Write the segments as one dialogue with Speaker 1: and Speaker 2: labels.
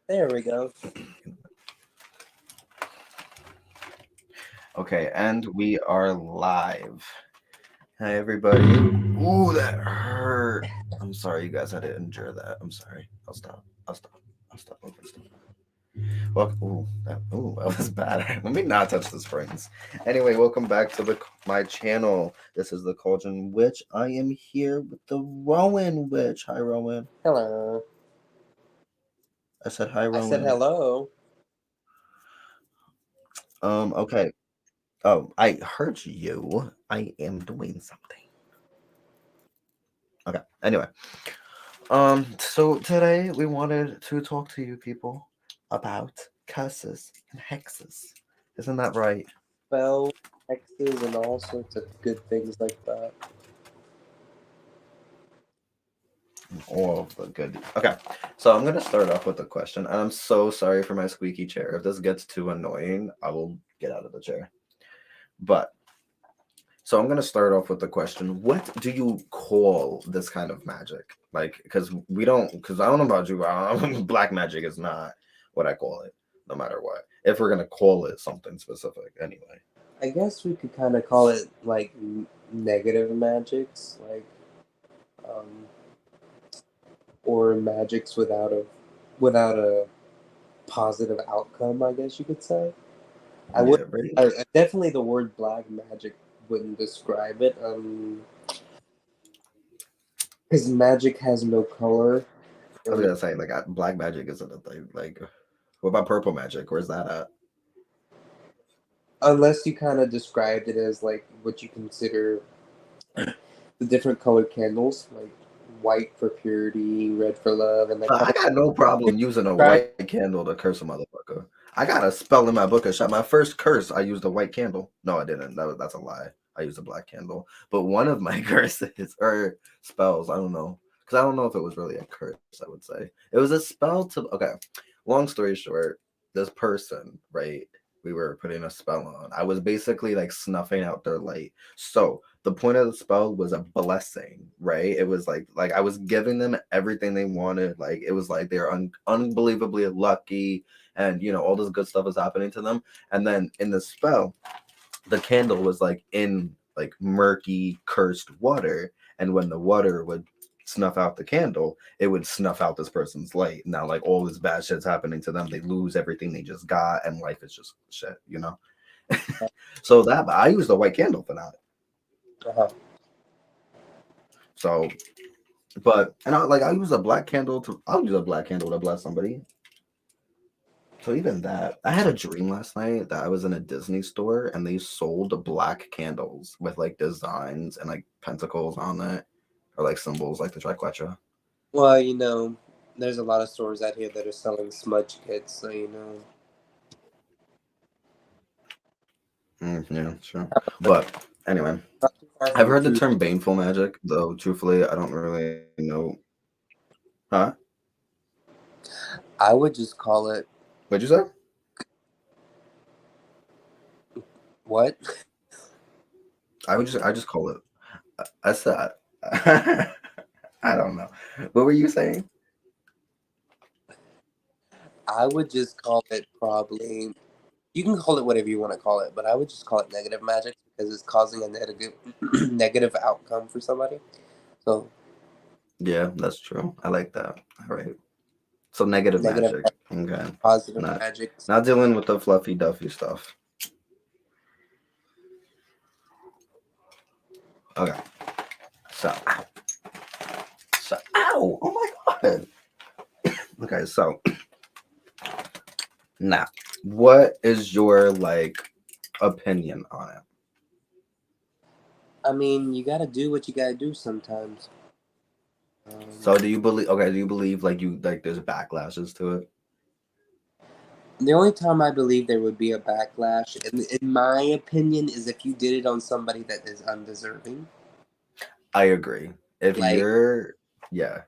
Speaker 1: There we go.
Speaker 2: Okay, and we are live. Hi, everybody. Ooh, that hurt. I'm sorry, you guys had to endure that. I'm sorry. I'll stop. I'll stop. I'll stop moving stuff. That was bad. Let me not touch the springs. Anyway, welcome back to my channel. This is the Cauldron Witch. I am here with the Rowan Witch. Hi, Rowan.
Speaker 1: Hello.
Speaker 2: I said hi,
Speaker 1: I said
Speaker 2: Rowan.
Speaker 1: hello.
Speaker 2: Okay. Oh, I heard you. I am doing something. Okay. Anyway, so today we wanted to talk to you people about curses and hexes. Isn't that right?
Speaker 1: Spell, hexes, and all sorts of good things like that.
Speaker 2: All of the good. Okay, so I'm gonna start off with a question, and I'm so sorry for my squeaky chair. If this gets too annoying, I will get out of the chair. But so I'm gonna start off with the question: what do you call this kind of magic? Like, because I don't know about you, black magic is not what I call it, no matter what. If we're gonna call it something specific, anyway.
Speaker 1: I guess we could kind of call it like negative magics, like um, or magics without a positive outcome. I guess you could say. I would.
Speaker 2: Yeah, right.
Speaker 1: Definitely the word black magic wouldn't describe it. Because magic has no color.
Speaker 2: I was
Speaker 1: Or
Speaker 2: gonna say like black magic isn't a thing. Like, what about purple magic? Where's that at?
Speaker 1: unless you kind of described it as like what you consider the different colored candles, like white for purity, red for love, and then
Speaker 2: But
Speaker 1: kind
Speaker 2: I
Speaker 1: of
Speaker 2: got no problem using a
Speaker 1: describe.
Speaker 2: white candle to curse a motherfucker. I got a spell in my book. I shot my first curse. I used a white candle. No, I didn't. That's a lie. I used a black candle. But one of my curses or spells, I don't know, because I don't know if it was really a curse. I would say it was a spell to. Okay, long story short, this person, right? We were putting a spell on. I was basically like snuffing out their light. So the point of the spell was a blessing, right? It was like I was giving them everything they wanted. Like it was like they're unbelievably lucky, and all this good stuff is happening to them. And then in the spell, the candle was like in like murky cursed water, and when the water would snuff out the candle, it would snuff out this person's light. Now like all this bad shit's happening to them. They lose everything they just got, and life is just shit. So that I used a white candle for that.
Speaker 1: Uh-huh.
Speaker 2: So, but and I use a black candle to I'll use a black candle to bless somebody. So even that, I had a dream last night that I was in a Disney store and they sold black candles with like designs and like pentacles on it, or like symbols like the triquetra.
Speaker 1: Well, there's a lot of stores out here that are selling smudge kits, so
Speaker 2: Yeah, sure. But anyway,
Speaker 1: not too far
Speaker 2: I've
Speaker 1: from the
Speaker 2: heard the
Speaker 1: truth.
Speaker 2: term baneful magic, though truthfully, I don't really know. Huh?
Speaker 1: I would just call it
Speaker 2: What'd you say?
Speaker 1: what?
Speaker 2: I just call it. I said. I don't know. What were you saying?
Speaker 1: I would just call it probably. You can call it whatever you want to call it, but I would just call it negative magic because it's causing a negative negative outcome for somebody. So
Speaker 2: Yeah, that's true. I like that. All right. So negative
Speaker 1: negative,
Speaker 2: magic. Okay.
Speaker 1: positive
Speaker 2: Not
Speaker 1: magic.
Speaker 2: not dealing with the fluffy duffy stuff. Okay. So ow. Oh my god. Okay, so now what is your like opinion on it?
Speaker 1: I mean, you got to do what you got to do sometimes.
Speaker 2: So do you believe like you like there's backlashes to it?
Speaker 1: The only time I believe there would be a backlash, in my opinion, is if you did it on somebody that is undeserving.
Speaker 2: I agree. If
Speaker 1: Like,
Speaker 2: you're yeah.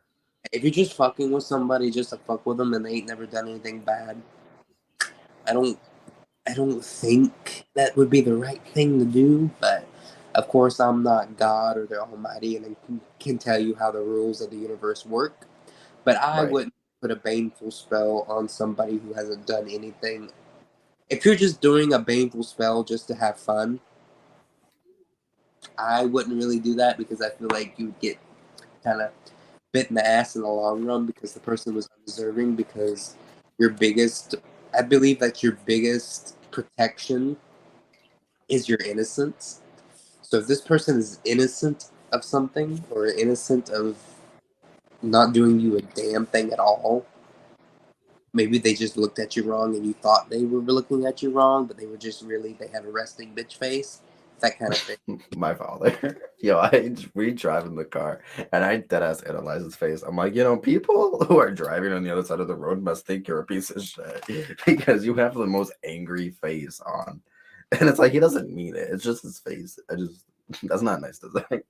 Speaker 1: if you're just fucking with somebody just to fuck with them and they ain't never done anything bad, I don't, I don't think that would be the right thing to do. But of course, I'm not God or the Almighty, and I can tell you how the rules of the universe work. But I
Speaker 2: Right.
Speaker 1: wouldn't. put a baneful spell on somebody who hasn't done anything. If you're just doing a baneful spell just to have fun, I wouldn't really do that because I feel like you would get kind of bit in the ass in the long run because the person was undeserving. Because your biggest, I believe that your biggest protection is your innocence. So if this person is innocent of something or innocent of not doing you a damn thing at all, maybe they just looked at you wrong and you thought they were looking at you wrong, but they were just really, they had a resting bitch face, that kind of thing.
Speaker 2: My father. Yo, we drive in the car and I dead ass analyze his face. I'm like, people who are driving on the other side of the road must think you're a piece of shit because you have the most angry face on. And it's like he doesn't mean it. It's just his face. That's not nice to say.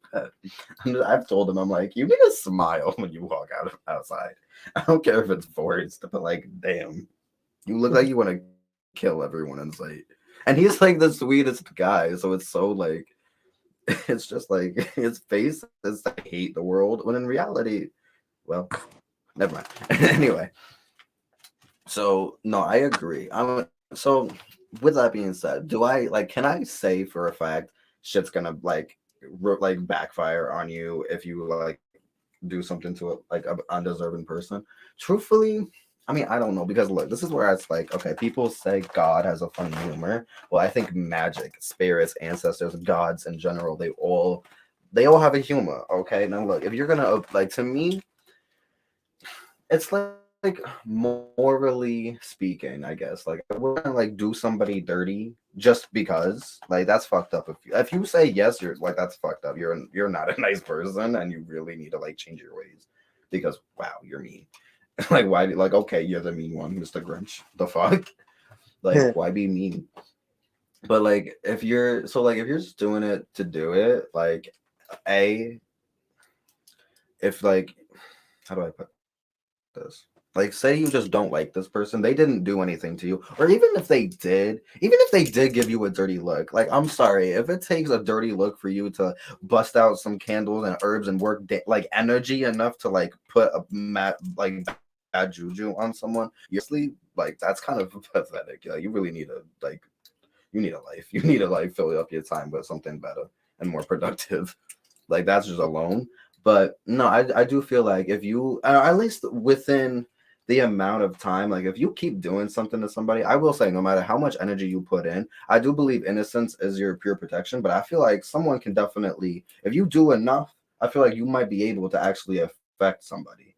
Speaker 2: I've told him, I'm like, you need to smile when you walk outside. I don't care if it's forced, but like, damn, you look like you want to kill everyone in sight. And he's like the sweetest guy, so it's so like it's just like his face is I hate the world when in reality, well, never mind. Anyway, so no, I agree. So with that being said, do I like can I say for a fact shit's gonna like backfire on you if you like do something to it like an undeserving person? Truthfully, I mean, I don't know because look, this is where it's like, okay, people say God has a funny humor. Well, I think magic, spirits, ancestors, gods in general, they all have a humor. Okay, now look, if you're gonna like to me, it's like morally speaking, I guess. Like I wouldn't like do somebody dirty just because. Like that's fucked up. If you say yes, you're like that's fucked up. You're not a nice person, and you really need to like change your ways because wow, you're mean. Like why? Like okay, you're the mean one, Mr. Grinch. The fuck? Like why be mean? But like if you're just doing it to do it, like a if like how do I put this? Like, say you just don't like this person, they didn't do anything to you, or even if they did give you a dirty look, like, I'm sorry, if it takes a dirty look for you to bust out some candles and herbs and work like energy enough to like put like bad juju on someone, like that's kind of pathetic. Yeah, you really need to like you need a life. You need to like fill up your time with something better and more productive. Like that's just alone. But no, I do feel like if you at least within the amount of time, like if you keep doing something to somebody, I will say no matter how much energy you put in, I do believe innocence is your pure protection. But I feel like someone can definitely, if you do enough, I feel like you might be able to actually affect somebody.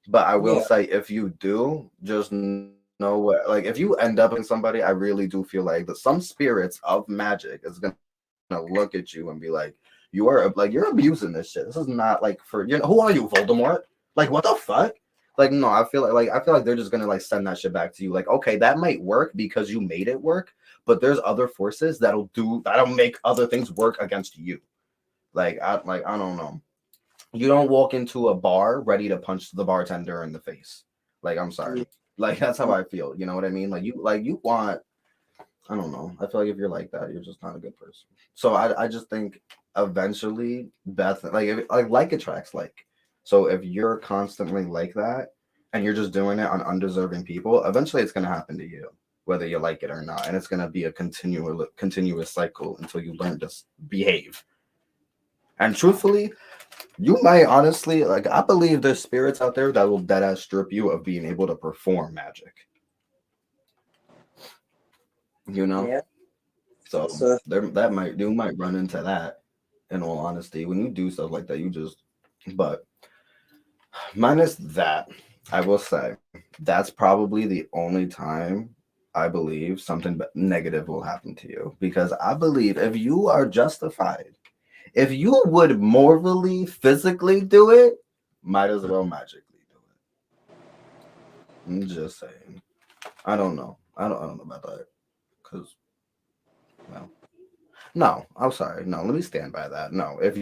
Speaker 2: But I will
Speaker 1: Yeah.
Speaker 2: say if you do, just know what like if you end up affecting somebody, I really do feel like that some spirits of magic is gonna look at you and be like, you're abusing this shit. This is not like for who are you, Voldemort? Like what the fuck? Like no, I feel like they're just gonna like send that shit back to you. Like, okay, that might work because you made it work, but there's other forces that'll make other things work against you. I don't know. You don't walk into a bar ready to punch the bartender in the face. Like, I'm sorry. Like that's how I feel. You know what I mean? Like you want I don't know. I feel like if you're like that, you're just not a good person. So I just think eventually Beth like attracts like. So if you're constantly like that and you're just doing it on undeserving people, eventually it's gonna happen to you, whether you like it or not. And it's gonna be a continuous cycle until you learn to behave. And truthfully, you might honestly like. I believe there's spirits out there that will dead ass strip you of being able to perform magic. You know,
Speaker 1: Yeah.
Speaker 2: so
Speaker 1: So
Speaker 2: there that might you might run into that. In all honesty, when you do stuff like that, you just. But minus that, I will say that's probably the only time I believe something negative will happen to you because I believe if you are justified, if you would morally, physically do it, might as well magically do it. I'm just saying. I don't know. I don't know about that. Cause well, no. I'm sorry. No, let me stand by that. No, if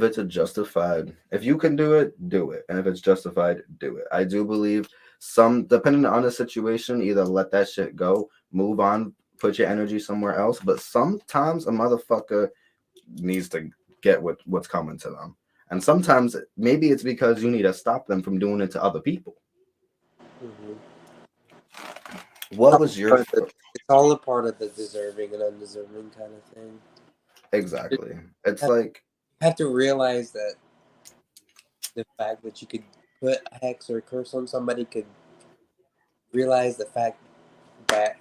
Speaker 2: it's a justified, if you can do it, do it, and if it's justified, do it. I do believe some, depending on the situation, either let that shit go, move on, put your energy somewhere else. But sometimes a motherfucker needs to get what's coming to them. And sometimes maybe it's because you need to stop them from doing it to other people.
Speaker 1: Mm-hmm.
Speaker 2: What was your
Speaker 1: It's all a part of the deserving and undeserving kind of thing. You
Speaker 2: exactly? It's
Speaker 1: have,
Speaker 2: like
Speaker 1: you have to realize that the fact that you could put a hex or a curse on somebody could realize the fact that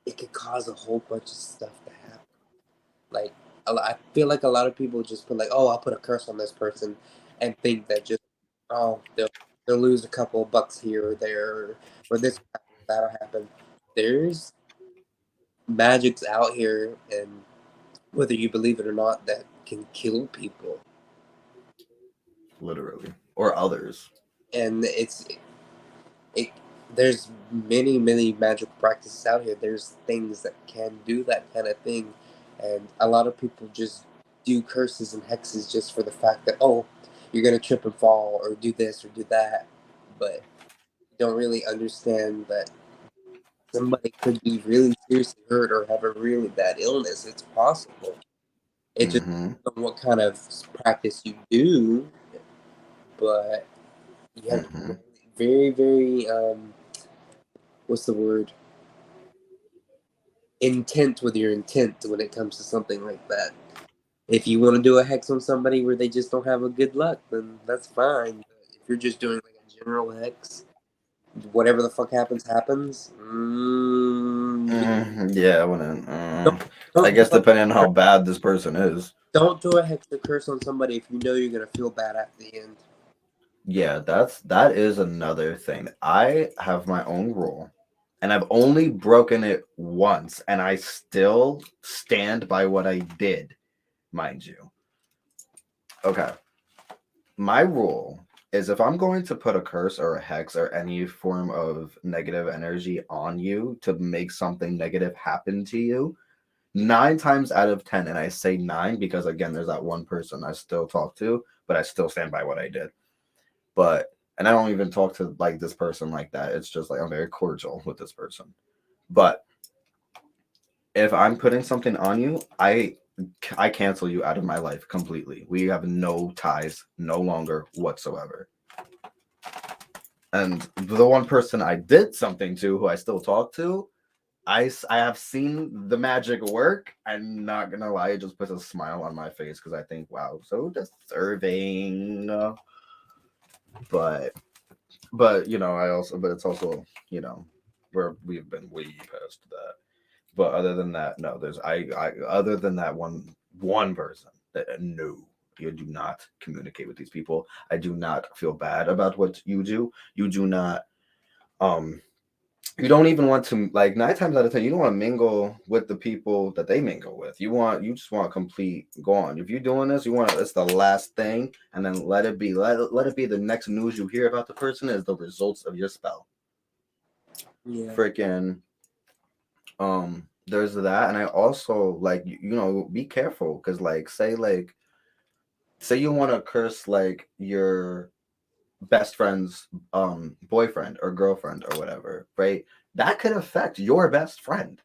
Speaker 1: it could cause a whole bunch of stuff to happen. Like I feel like a lot of people just put like, oh, I'll put a curse on this person, and think that just oh they'll lose a couple of bucks here or there, or this will happen, or that'll happen. There's magics out here, and whether you believe it or not, that can kill people,
Speaker 2: literally or others.
Speaker 1: and it. There's many magic practices out here. There's things that can do that kind of thing, and a lot of people just do curses and hexes just for the fact that oh, you're gonna trip and fall or do this or do that, but you don't really understand that somebody could be really seriously hurt or have a really bad illness. It's possible. It just
Speaker 2: Mm-hmm.
Speaker 1: depends on what kind of practice you do, but you have to
Speaker 2: Mm-hmm.
Speaker 1: be very what's the word, intent with your intent when it comes to something like that. If you want to do a hex on somebody where they just don't have a good luck, then that's fine. But if you're just doing like a general hex, whatever the fuck happens, happens.
Speaker 2: Yeah, I wouldn't.
Speaker 1: Don't,
Speaker 2: I
Speaker 1: don't do
Speaker 2: guess depending on how bad this person is.
Speaker 1: don't do a hex or curse on somebody if you know you're gonna feel bad at the end.
Speaker 2: Yeah, that is another thing. I have my own rule, and I've only broken it once, and I still stand by what I did, mind you. Okay, my rule is if I'm going to put a curse or a hex or any form of negative energy on you to make something negative happen to you, 9 times out of 10, and I say nine because again, there's that one person I still talk to, but I still stand by what I did. But and I don't even talk to like this person like that. It's just like I'm very cordial with this person. But if I'm putting something on you, I cancel you out of my life completely. We have no ties no longer whatsoever. And the one person I did something to, who I still talk to, I have seen the magic work. I'm not gonna lie, it just puts a smile on my face because I think, wow, so deserving. But but it's also we've been way past that. But other than that, no, there's I other than that one person that no, you do not communicate with these people. I do not feel bad about what you do. You do not um you don't even want to, like, 9 times out of 10 you don't want to mingle with the people that they mingle with. You just want complete gone. If you're doing this, you want it's the last thing, and then let it be the next news you hear about the person is the results of your spell.
Speaker 1: Yeah.
Speaker 2: Freaking there's that. And I also like be careful because say you want to curse like your best friend's boyfriend or girlfriend or whatever, right? That could affect your best friend.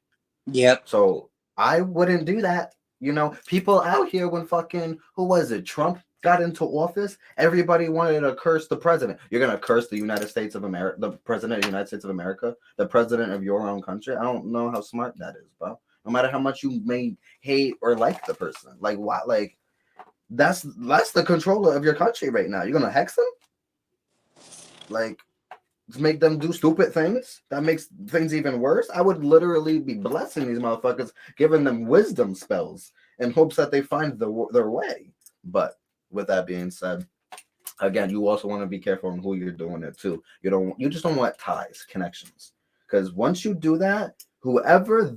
Speaker 1: Yep.
Speaker 2: So I wouldn't do that. People out here when fucking who was it? Trump got into office, everybody wanted to curse the president. You're gonna curse the United States of America, the president of the United States of America, the president of your own country. I don't know how smart that is, bro. No matter how much you may hate or like the person, like what, like that's the controller of your country right now. You're gonna hex them, like to make them do stupid things that makes things even worse. I would literally be blessing these motherfuckers, giving them wisdom spells in hopes that they find their way. But with that being said, again, you also want to be careful on who you're doing it to. You just don't want ties, connections, because once you do that, whoever's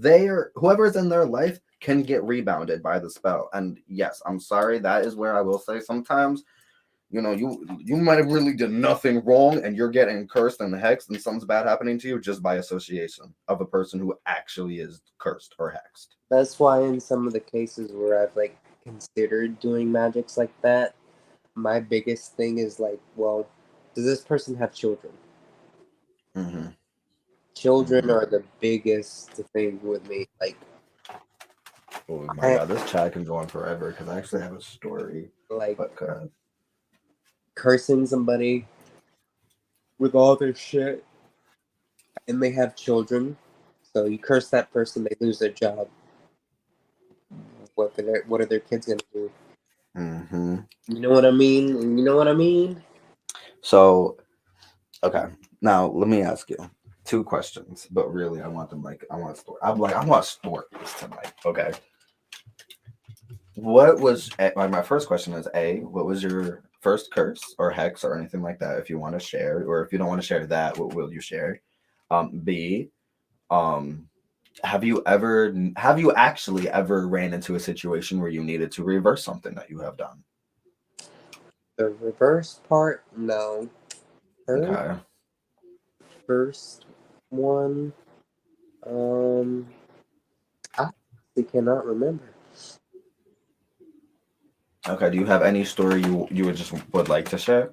Speaker 2: in their life can get rebounded by the spell. And yes, I'm sorry, that is where I will say sometimes you might have really did nothing wrong, and you're getting cursed and hexed, and something's bad happening to you just by association of a person who actually is cursed or hexed.
Speaker 1: That's why in some of the cases where I've like considered doing magics like that, my biggest thing is like, well, does this person have children?
Speaker 2: Mm-hmm.
Speaker 1: Children
Speaker 2: Mm-hmm.
Speaker 1: are the biggest thing with me. Like,
Speaker 2: Oh my
Speaker 1: I,
Speaker 2: god, this chat can go on forever because I actually have a story.
Speaker 1: like
Speaker 2: But
Speaker 1: cursing somebody with all their shit, and they have children. So you curse that person, they lose their job. What are their kids gonna do?
Speaker 2: mm-hmm.
Speaker 1: You know what I mean? You know what I mean?
Speaker 2: So okay, now let me ask you two questions, but really I want them like I want story. I want stories tonight. Okay, what was my first question is a what was your first curse or hex or anything like that if you want to share, or if you don't want to share that, what will you share? B, um have you actually ever ran into a situation where you needed to reverse something that you have done?
Speaker 1: The reverse part, no. Her
Speaker 2: Okay.
Speaker 1: first one, um, I actually cannot remember.
Speaker 2: Okay. Do you have any story you would just would like to share?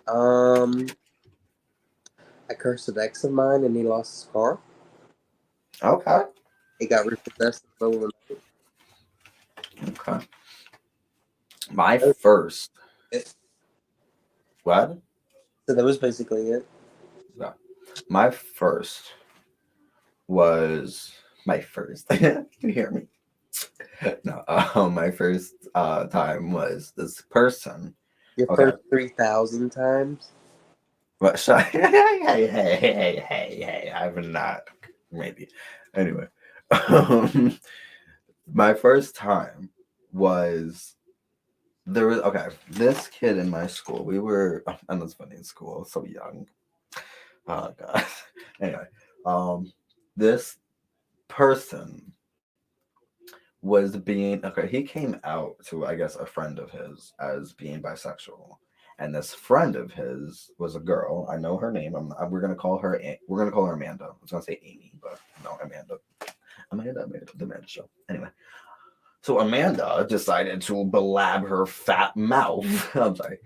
Speaker 1: Um, I cursed an ex of mine, and he lost his car.
Speaker 2: Okay.
Speaker 1: He got repossessed in the middle of the
Speaker 2: Okay. My
Speaker 1: night.
Speaker 2: first
Speaker 1: It-
Speaker 2: what?
Speaker 1: So that was basically it.
Speaker 2: Yeah. My first was my first. Can you hear me? No. My first time was this person.
Speaker 1: Your
Speaker 2: Okay.
Speaker 1: first 3,000 times.
Speaker 2: But hey, I'm not maybe. Anyway, um, my first time was there was okay. This kid in my school, we were, and it's funny in school, so young. Oh god. Anyway, um, this person was being okay. He came out to I guess a friend of his as being bisexual, and this friend of his was a girl. I know her name. We're gonna call her. We're gonna call her Amanda. I was gonna say Amy, but no, Amanda. Amanda, the Amanda show. Anyway, so Amanda decided to blab her fat mouth. I'm sorry,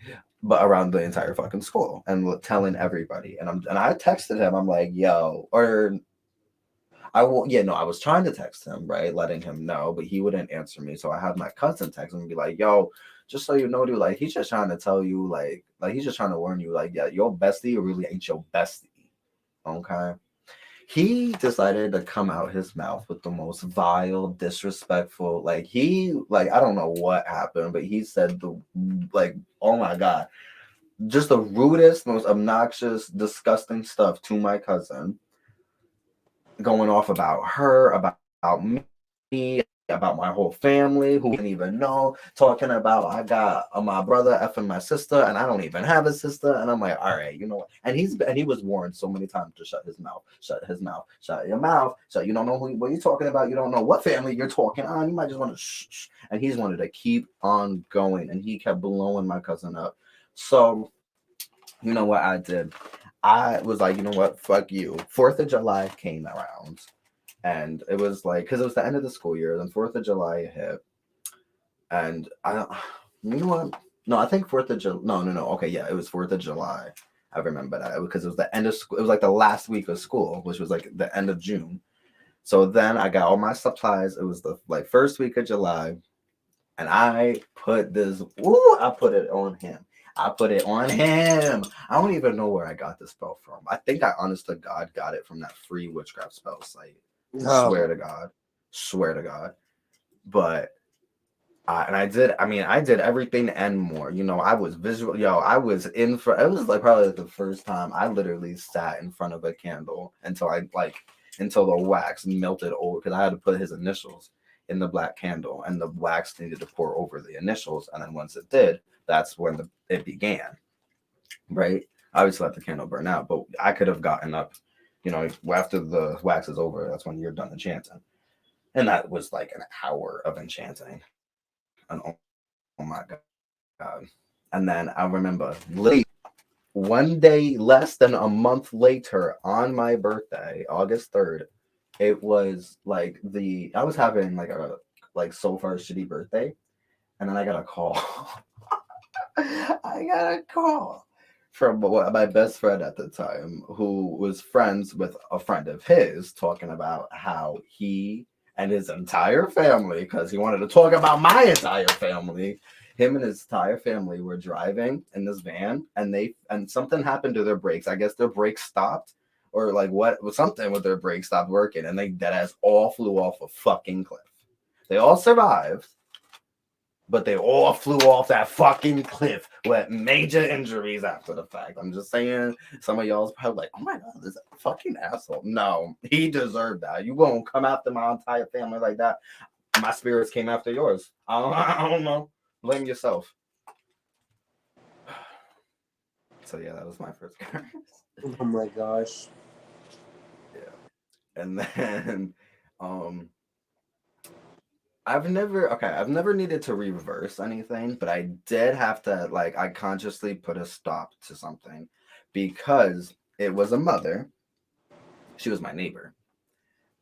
Speaker 2: but around the entire fucking school and telling everybody. And I texted him. I'm like, yo, or I will. Yeah, no, I was trying to text him, right, letting him know, but he wouldn't answer me. So I had my cousin text him and be like, "Yo, just so you know, dude, like he's just trying to tell you, like he's just trying to warn you, like, yeah, your bestie really ain't your bestie, okay." He decided to come out his mouth with the most vile, disrespectful, like I don't know what happened, but he said the like, oh my god, just the rudest, most obnoxious, disgusting stuff to my cousin, going off about her, about me, about my whole family, who he didn't even know, talking about I got my brother effing my sister, and I don't even have a sister. And I'm like, all right, you know what? And he was warned so many times to shut his mouth, shut your mouth, shut. You don't know what you're talking about. You don't know what family you're talking on. You might just want to shh, shh. And he's wanted to keep on going, and he kept blowing my cousin up. So you know what I did? I was like, you know what? Fuck you. 4th of July came around, and it was like, because it was the end of the school year, then 4th of July hit, and I don't, you know what? No, I think 4th of July. No, no, no. Okay, yeah, it was 4th of July. I remember that because it was the end of school. It was like the last week of school, which was like the end of June. So then I got all my supplies. It was the like first week of July, and I put this. Ooh, I put it on him. I put it on him. I don't even know where I got this spell from. I think I, honest to God, got it from that free witchcraft spell site. Swear
Speaker 1: Oh,
Speaker 2: to God. Swear to God. But and I did. I mean, I did everything and more. You know, I was visual. Yo, I was in front. It was like probably like the first time I literally sat in front of a candle until the wax melted over because I had to put his initials in the black candle, and the wax needed to pour over the initials. And then once it did, that's when it began. Right. Obviously, let the candle burn out, but I could have gotten up. You know, after the wax is over, that's when you're done enchanting, and that was like an hour of enchanting. And oh my god. And then I remember late 1 day less than a month later on my birthday, August 3rd, it was like I was having like a like so far shitty birthday, and then I got a call. I got a call from my best friend at the time, who was friends with a friend of his, talking about how he and his entire family, because he wanted to talk about my entire family. Him and his entire family were driving in this van, and something happened to their brakes. I guess their brakes stopped, or like what was something with their brakes stopped working, and they dead ass all flew off a fucking cliff. They all survived, but they all flew off that fucking cliff with major injuries after the fact. I'm just saying, some of y'all's probably like, oh my god, this fucking asshole. No, he deserved that. You won't come after my entire family like that. My spirits came after yours. I don't know. Blame yourself. So yeah, that was my first curse.
Speaker 1: Oh my gosh.
Speaker 2: Yeah. And then um I've never needed to reverse anything, but I did have to, like, I consciously put a stop to something because it was a mother. She was my neighbor.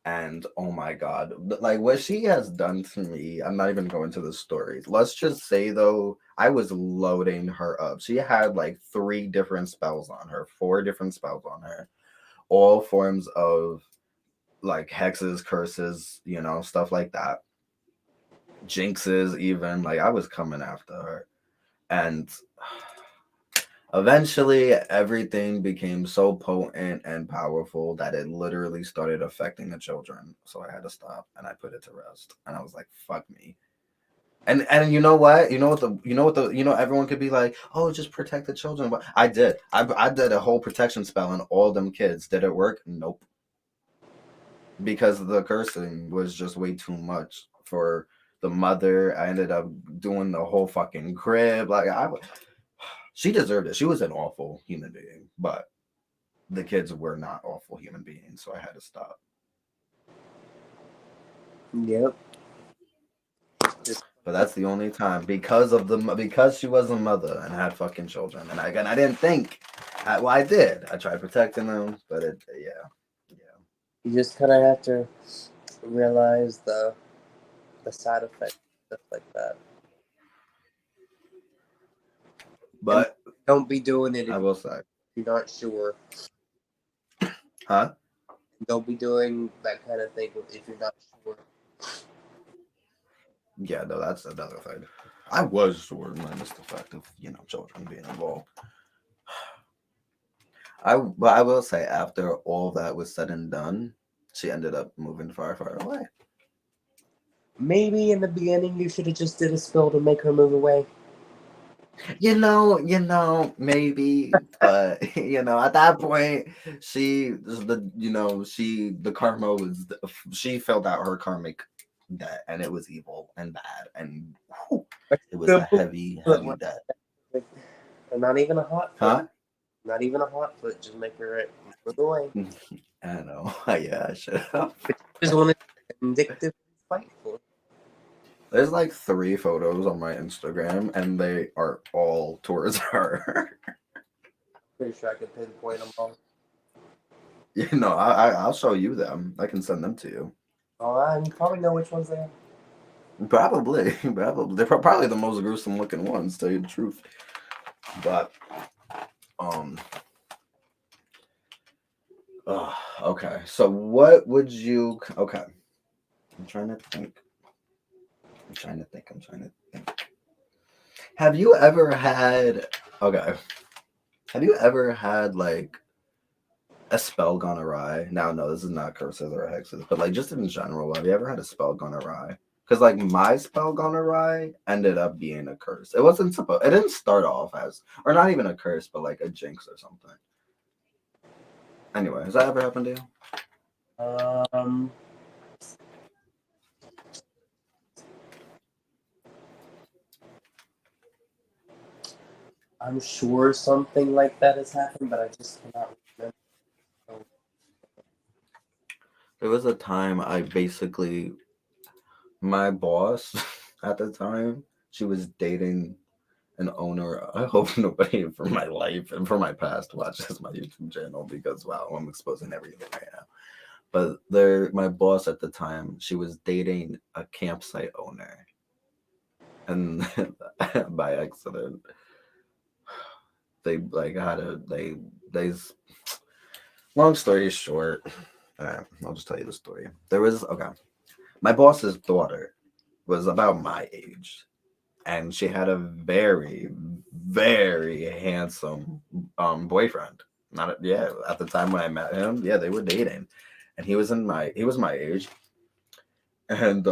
Speaker 2: And oh my god, like what she has done to me, I'm not even going to the stories. Let's just say though, I was loading her up. She had like three different spells on her, four different spells on her, all forms of like hexes, curses, stuff like that. Jinxes, even. Like I was coming after her. And eventually everything became so potent and powerful that it literally started affecting the children. So I had to stop and I put it to rest. And I was like, fuck me. And you know what? Everyone could be like, oh, just protect the children. But I did. I did a whole protection spell on all them kids. Did it work? Nope. Because the cursing was just way too much for the mother. I ended up doing the whole fucking crib. She deserved it. She was an awful human being, but the kids were not awful human beings, so I had to stop.
Speaker 1: Yep. Just
Speaker 2: But that's the only time because she was a mother and had fucking children, and I didn't think. Well, I did. I tried protecting them, but yeah.
Speaker 1: you just kind of have to realize the side effects, stuff like that, and
Speaker 2: But
Speaker 1: don't be doing it
Speaker 2: I
Speaker 1: if
Speaker 2: will say,
Speaker 1: you're not sure.
Speaker 2: huh?
Speaker 1: Don't be doing that kind of thing if you're not sure.
Speaker 2: Yeah, no, that's another thing. I was sure, minus the fact of children being involved. But I will say, after all that was said and done, she ended up moving far, far away.
Speaker 1: Maybe in the beginning you should have just did a spell to make her move away.
Speaker 2: Maybe, but at that point, the karma she filled out her karmic debt, and it was evil and bad, and whew,
Speaker 1: But
Speaker 2: it was a
Speaker 1: simple,
Speaker 2: heavy,
Speaker 1: but
Speaker 2: heavy debt.
Speaker 1: like, not even a hot foot.
Speaker 2: Huh?
Speaker 1: Not even a hot foot. Just make her move away.
Speaker 2: I know. Yeah, I should have.
Speaker 1: But you just want to be vindictive and spiteful.
Speaker 2: There's like three photos on my Instagram, and they are all towards her.
Speaker 1: Pretty sure I can pinpoint them all.
Speaker 2: I'll show you them. I can send them to you.
Speaker 1: Oh, I probably know which ones they are.
Speaker 2: Probably, probably. They're probably the most gruesome looking ones, to tell you the truth. But, um, okay. So, what would you? Okay, I'm trying to think. I'm trying to think. I'm trying to think. Have you ever had? Okay. Have you ever had like a spell gone awry? Now, no, this is not curses or hexes, but like just in general, have you ever had a spell gone awry? Because like my spell gone awry ended up being a curse. It wasn't supposed. It didn't start off as, or not even a curse, but like a jinx or something. Anyway, has that ever happened to you?
Speaker 1: Um, I'm sure something like that has happened, but I just cannot remember.
Speaker 2: There was a time I basically, my boss at the time, she was dating an owner. I hope nobody from my life and from my past watches my YouTube channel because wow, I'm exposing everything right now. But my boss at the time, she was dating a campsite owner, and by accident, they like had a they. Long story short, I'll just tell you the story. There was okay. My boss's daughter was about my age, and she had a very, very handsome boyfriend. Not yeah, at the time when I met him, yeah, they were dating, and he was my age, and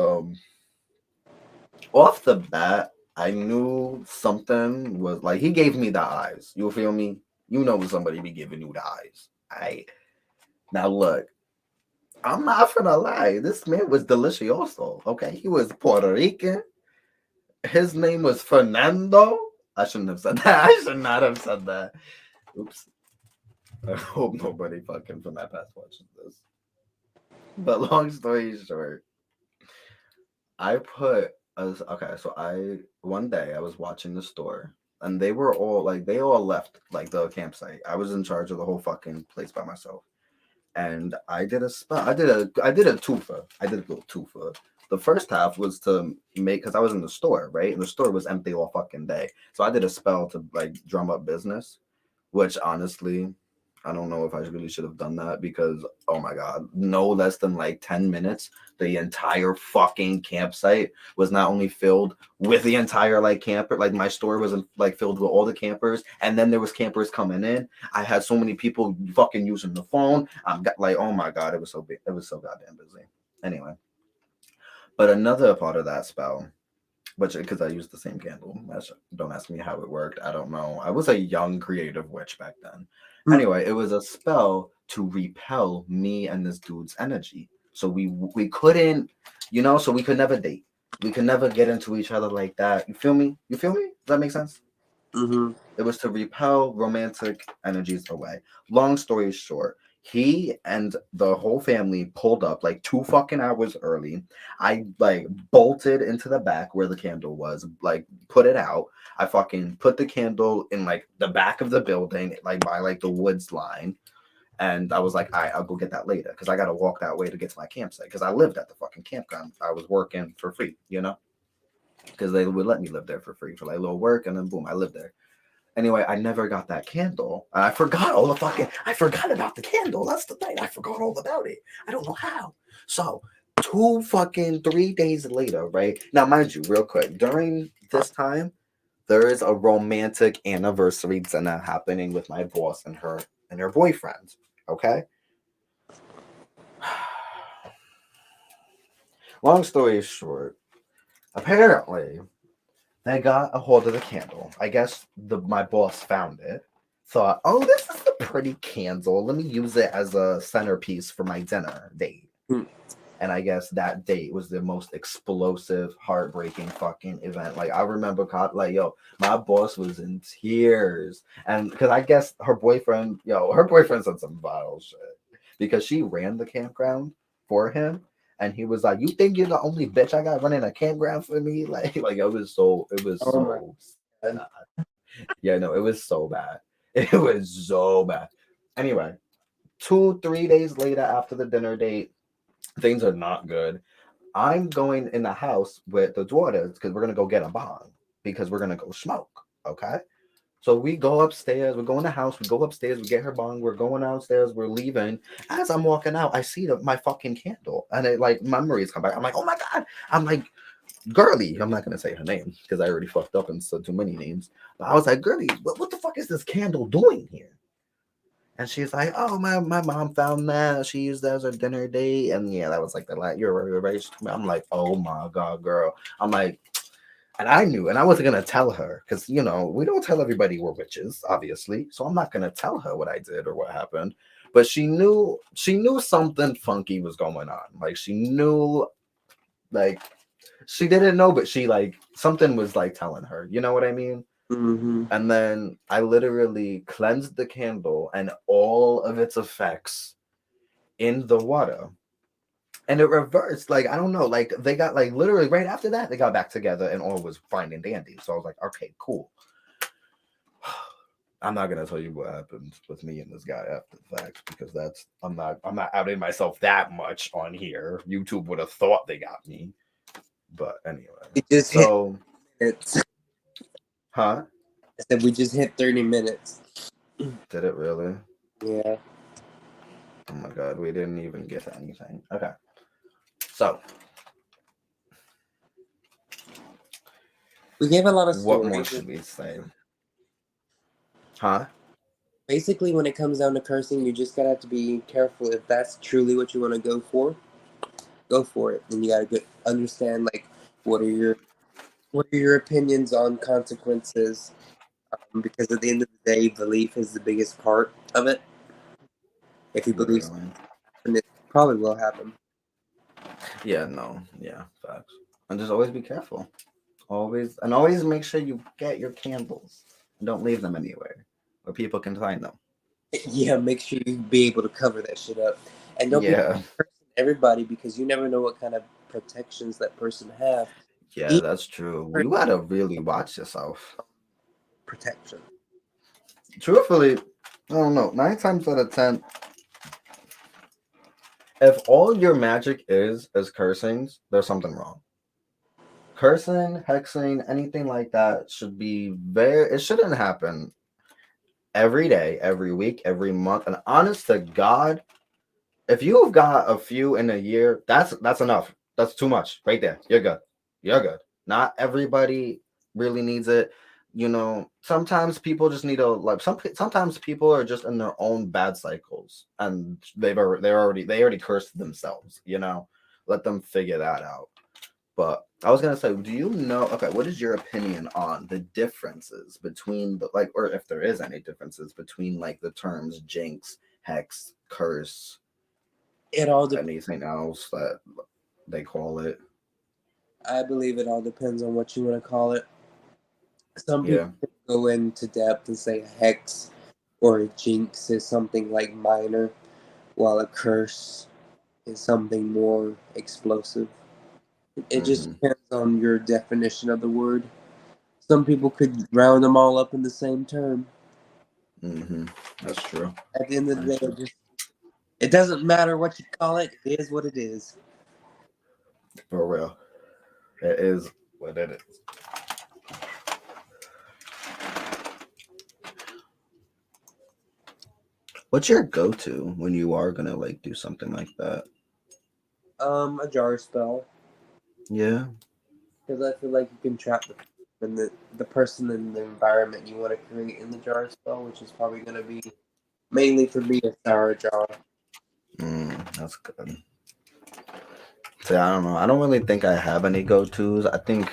Speaker 2: off the bat, I knew something was like he gave me the eyes. You feel me? You know when somebody be giving you the eyes. I now look, I'm not gonna lie. This man was delicioso. Okay, he was Puerto Rican. His name was Fernando. I shouldn't have said that. I should not have said that. Oops. I hope nobody fucking from my past watches this. But long story short, I put as okay. So I one day I was watching the store, and they were all like they all left like the campsite. I was in charge of the whole fucking place by myself, and I did a spell. I did a twofer. I did a little twofer. The first half was to make because I was in the store, right? And the store was empty all fucking day. So I did a spell to like drum up business, which honestly, I don't know if I really should have done that because oh my god, no less than like 10 minutes, the entire fucking campsite was not only filled with the entire like camper, like my store was like filled with all the campers, and then there was campers coming in. I had so many people fucking using the phone. I'm got like oh my god, it was so big, it was so goddamn busy. Anyway, but another part of that spell which because I used the same candle. Don't ask me how it worked. I don't know. I was a young creative witch back then. Anyway, it was a spell to repel me and this dude's energy. So we couldn't, so we could never date. We could never get into each other like that. You feel me? You feel me? Does that make sense?
Speaker 1: Mm-hmm.
Speaker 2: It was to repel romantic energies away. Long story short, he and the whole family pulled up like 2 fucking hours early. I like bolted into the back where the candle was, like put it out. I fucking put the candle in like the back of the building, like by like the woods line. And I was like, all right, I'll go get that later because I got to walk that way to get to my campsite because I lived at the fucking campground. I was working for free, because they would let me live there for free for like a little work. And then boom, I lived there. Anyway, I never got that candle. And I forgot about the candle. That's the thing. I forgot all about it. I don't know how. So, 3 days later, right? Now, mind you, real quick, during this time, there is a romantic anniversary dinner happening with my boss and her boyfriend. Okay? Long story short, apparently they got a hold of the candle. I guess my boss found it. Thought, oh, this is a pretty candle. Let me use it as a centerpiece for my dinner date. And I guess that date was the most explosive, heartbreaking fucking event. Like I remember, like yo, my boss was in tears, and because I guess her boyfriend said some vile shit because she ran the campground for him, and he was like, "You think you're the only bitch I got running a campground for me?" Like it was
Speaker 1: Oh my
Speaker 2: so
Speaker 1: god.
Speaker 2: sad. Yeah, no, it was so bad. It was so bad. Anyway, 3 days later after the dinner date, things are not good. I'm going in the house with the daughters because we're gonna go get a bong because we're gonna go smoke. Okay. So we go upstairs, we go in the house, we go upstairs, we get her bong, we're going downstairs, we're leaving. As I'm walking out, I see my fucking candle. And it like memories come back. I'm like, oh my God. I'm like, Girly. I'm not gonna say her name because I already fucked up and said too many names. But I was like, Girly, what the fuck is this candle doing here? And she's like, "Oh, my mom found that. She used that as her dinner date." And yeah, that was like the last. You're right. I'm like, "Oh my god, girl." I'm like, and I knew, and I wasn't gonna tell her because we don't tell everybody we're witches, obviously. So I'm not gonna tell her what I did or what happened. But she knew. She knew something funky was going on. Like she knew, like she didn't know, but she like something was like telling her. You know what I mean?
Speaker 1: Mm-hmm.
Speaker 2: And then I literally cleansed the candle and all of its effects in the water. And it reversed. Like, I don't know. Like, they got, like, literally right after that, they got back together and all was fine and dandy. So I was like, okay, cool. I'm not gonna tell you what happened with me and this guy after the fact because I'm not outing myself that much on here. YouTube would have thought they got me. But anyway.
Speaker 1: We just hit
Speaker 2: So
Speaker 1: minutes.
Speaker 2: huh?
Speaker 1: I said we just hit 30 minutes.
Speaker 2: Did it really?
Speaker 1: Yeah.
Speaker 2: Oh my god, we didn't even get to anything. Okay. So
Speaker 1: We gave a lot of
Speaker 2: What more
Speaker 1: stories.
Speaker 2: should we say? Huh?
Speaker 1: Basically, when it comes down to cursing, you just gotta have to be careful. If that's truly what you want to go for it. And you gotta understand like what are your what are your opinions on consequences? Because at the end of the day, belief is the biggest part of it. If you believe
Speaker 2: Literally.
Speaker 1: something, it probably will happen.
Speaker 2: Yeah, no. Yeah, facts. And just always be careful. Always make sure you get your candles. And don't leave them anywhere where people can find them.
Speaker 1: Yeah, make sure you be able to cover that shit up, and don't be
Speaker 2: Yeah.
Speaker 1: cursing everybody because you never know what kind of protections that person have.
Speaker 2: Yeah,
Speaker 1: Each
Speaker 2: that's true.
Speaker 1: person
Speaker 2: You gotta really watch yourself.
Speaker 1: protection.
Speaker 2: Truthfully, I don't know. 9 times out of 10, if all your magic is cursings, there's something wrong. Cursing, hexing, anything like that should be very. It shouldn't happen every day, every week, every month. And honest to God, if you've got a few in a year, that's enough. That's too much right there. You're good. You're good. Not everybody really needs it. Sometimes people just need to like sometimes people are just in their own bad cycles and they already cursed themselves, Let them figure that out. But I was gonna say, do you know? Okay, what is your opinion on the differences between or if there is any differences between like the terms jinx, hex, curse,
Speaker 1: It all depends.
Speaker 2: anything else that they call it?
Speaker 1: I believe it all depends on what you want to call it. Some people
Speaker 2: Yeah.
Speaker 1: go into depth and say a hex or a jinx is something like minor, while a curse is something more explosive. It just
Speaker 2: Mm-hmm.
Speaker 1: depends on your definition of the word. Some people could round them all up in the same term.
Speaker 2: Mm-hmm. That's true.
Speaker 1: At the end of the
Speaker 2: That's
Speaker 1: day,
Speaker 2: true.
Speaker 1: it doesn't matter what you call it. It is what it is.
Speaker 2: For real. It is what it is. What's your go-to when you are gonna like do something like that?
Speaker 1: A jar spell,
Speaker 2: Yeah.
Speaker 1: because I feel like you can trap the person in the environment you want to create in the jar spell, which is probably going to be mainly for me a sour jar.
Speaker 2: That's good. See, I don't know. I don't really think I have any go-tos. I think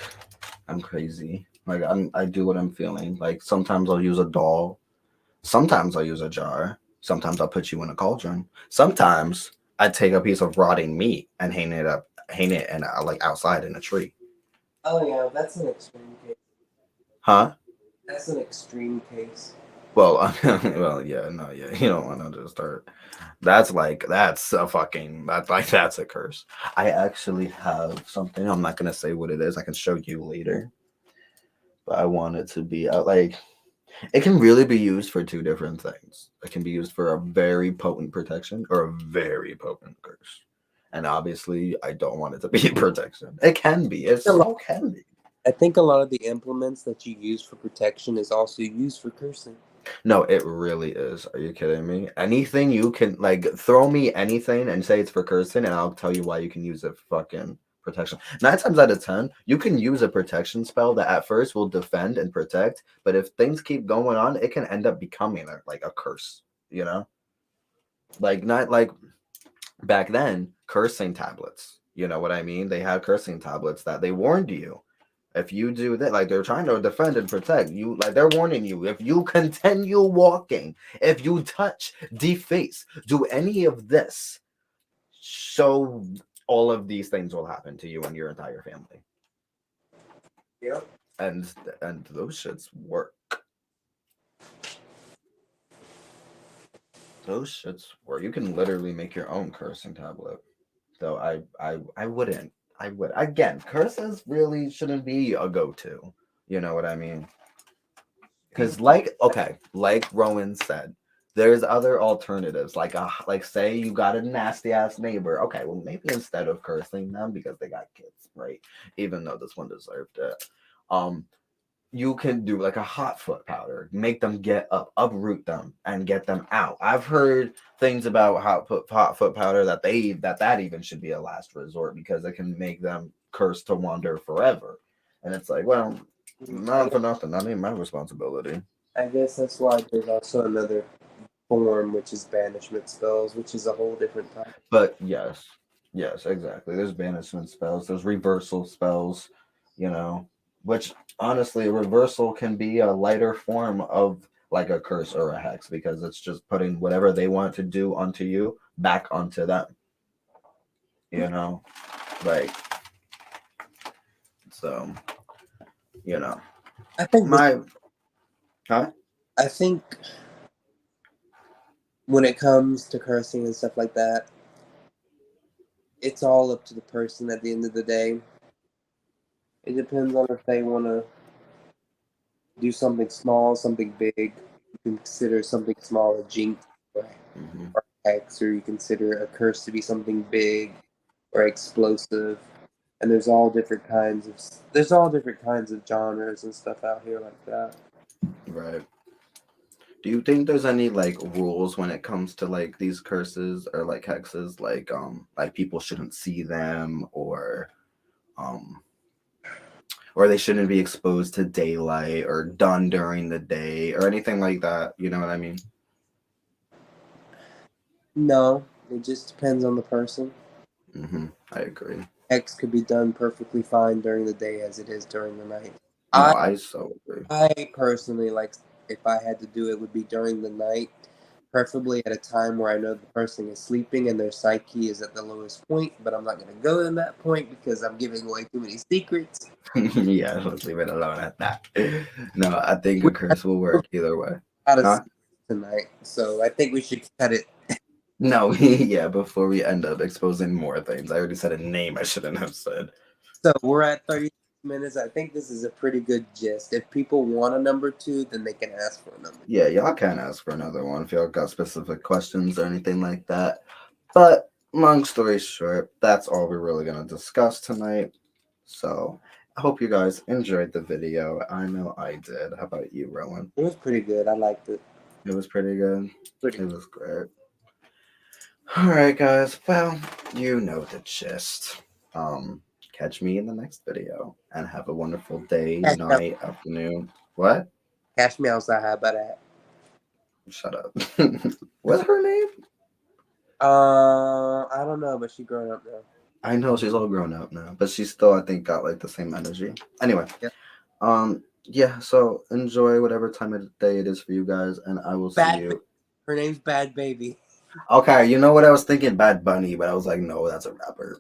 Speaker 2: I'm crazy. Like I do what I'm feeling. Like sometimes I'll use a doll. Sometimes I'll use a jar. Sometimes I'll put you in a cauldron. Sometimes I take a piece of rotting meat and hang it and like outside in a tree.
Speaker 1: Oh yeah, that's an extreme case.
Speaker 2: Huh?
Speaker 1: That's an extreme case.
Speaker 2: Well, well, yeah, no, yeah. You don't want to just start. That's a fucking that's a curse. I actually have something. I'm not gonna say what it is. I can show you later. But I want it to be like it can really be used for two different things. It can be used for a very potent protection or a very potent curse. And obviously, I don't want it to be protection. It can be. It
Speaker 1: A lot-
Speaker 2: so can be.
Speaker 1: I think a lot of the implements that you use for protection is also used for cursing.
Speaker 2: No, it really is. Are you kidding me? Anything you can like throw me anything and say it's for cursing, and I'll tell you why you can use it for fucking protection. 9 times out of 10, you can use a protection spell that at first will defend and protect, but if things keep going on, it can end up becoming like a curse. You know, like not like back then cursing tablets. You know what I mean? They had cursing tablets that they warned you if you do that, like they're trying to defend and protect you, like they're warning you. If you continue walking, if you touch, deface, do any of this, so all of these things will happen to you and your entire family.
Speaker 1: Yep.
Speaker 2: And and those shits work. Those shits work. You can literally make your own cursing tablet. Though I wouldn't. I would again. Curses really shouldn't be a go-to. You know what I mean? Because like Rowan said, there's other alternatives. Like say you got a nasty ass neighbor. Okay, well maybe instead of cursing them because they got kids, right? Even though this one deserved it. Um, you can do like a hot foot powder, make them get up, uproot them, and get them out. I've heard things about hot foot powder that even should be a last resort because it can make them curse to wander forever. And it's like, well,
Speaker 1: I
Speaker 2: Not for
Speaker 1: guess,
Speaker 2: nothing. That ain't my responsibility.
Speaker 1: I guess that's why there's also another form, which is banishment spells, which is a whole different type.
Speaker 2: But yes, yes, exactly. There's banishment spells. There's reversal spells. You know, which honestly, reversal can be a lighter form of like a curse or a hex because it's just putting whatever they want to do onto you back onto them. You know, like so. You know,
Speaker 1: I think this.
Speaker 2: my huh?
Speaker 1: I think when it comes to cursing and stuff like that, it's all up to the person at the end of the day. It depends on if they want to do something small, something big. You can consider something small a jinx
Speaker 2: Hmm.
Speaker 1: or a hex, or you consider a curse to be something big or explosive. And there's all different kinds of genres and stuff out here like that.
Speaker 2: Right. Do you think there's any like rules when it comes to like these curses or like hexes, like people shouldn't see them um or they shouldn't be exposed to daylight or done during the day or anything like that? You know what I mean?
Speaker 1: No, it just depends on the person.
Speaker 2: I agree.
Speaker 1: Hex could be done perfectly fine during the day as it is during the night.
Speaker 2: No,
Speaker 1: I
Speaker 2: I so agree.
Speaker 1: I personally like if I had to do it would be during the night, preferably at a time where I know the person is sleeping and their psyche is at the lowest point, but I'm not going to go in that point because I'm giving away too many secrets.
Speaker 2: Yeah, let's leave it alone at that. No, I think
Speaker 1: We
Speaker 2: a curse will work either way.
Speaker 1: got a
Speaker 2: Huh?
Speaker 1: secret tonight, so I think we should cut it.
Speaker 2: No, yeah, before we end up exposing more things. I already said a name I shouldn't have said.
Speaker 1: So we're at 36 minutes. I think this is a pretty good gist. If people want a number two, then they can ask for a number.
Speaker 2: Yeah, y'all can ask for another one if y'all got specific questions or anything like that. But long story short, that's all we're really gonna discuss tonight. So I hope you guys enjoyed the video. I know I did. How about you, Rowan?
Speaker 1: It was pretty good. I liked it.
Speaker 2: It was pretty good.
Speaker 1: Pretty.
Speaker 2: It was great. All right, guys. Well, you know the gist. Catch me in the next video and have a wonderful day,
Speaker 1: Cash me,
Speaker 2: night, afternoon. What?
Speaker 1: cash me outside. How about that?
Speaker 2: Shut up. What's her name?
Speaker 1: I don't know, but she grown up now.
Speaker 2: I know she's all grown up now, but she still, I think, got like the same energy. Anyway,
Speaker 1: Yeah.
Speaker 2: yeah. So enjoy whatever time of day it is for you guys, and I will see
Speaker 1: Bad.
Speaker 2: you.
Speaker 1: Her name's Bad Baby.
Speaker 2: Okay, you know what I was thinking? Bad Bunny, but I was like, no, that's a rapper.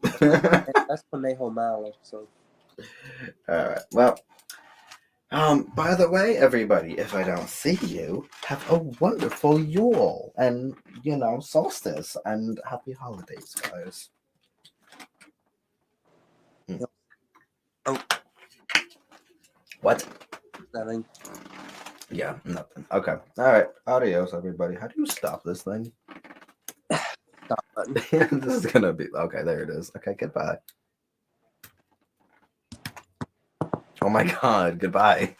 Speaker 1: That's Conejo Malo. So
Speaker 2: All right. Well, by the way, everybody, if I don't see you, have a wonderful Yule and solstice and happy holidays, guys.
Speaker 1: oh,
Speaker 2: What?
Speaker 1: nothing.
Speaker 2: Yeah, nothing. Okay. All right. Adios, everybody. How do you stop this thing?
Speaker 1: Stop button.
Speaker 2: This is gonna be okay. There it is. Okay. Goodbye. Oh my God. Goodbye.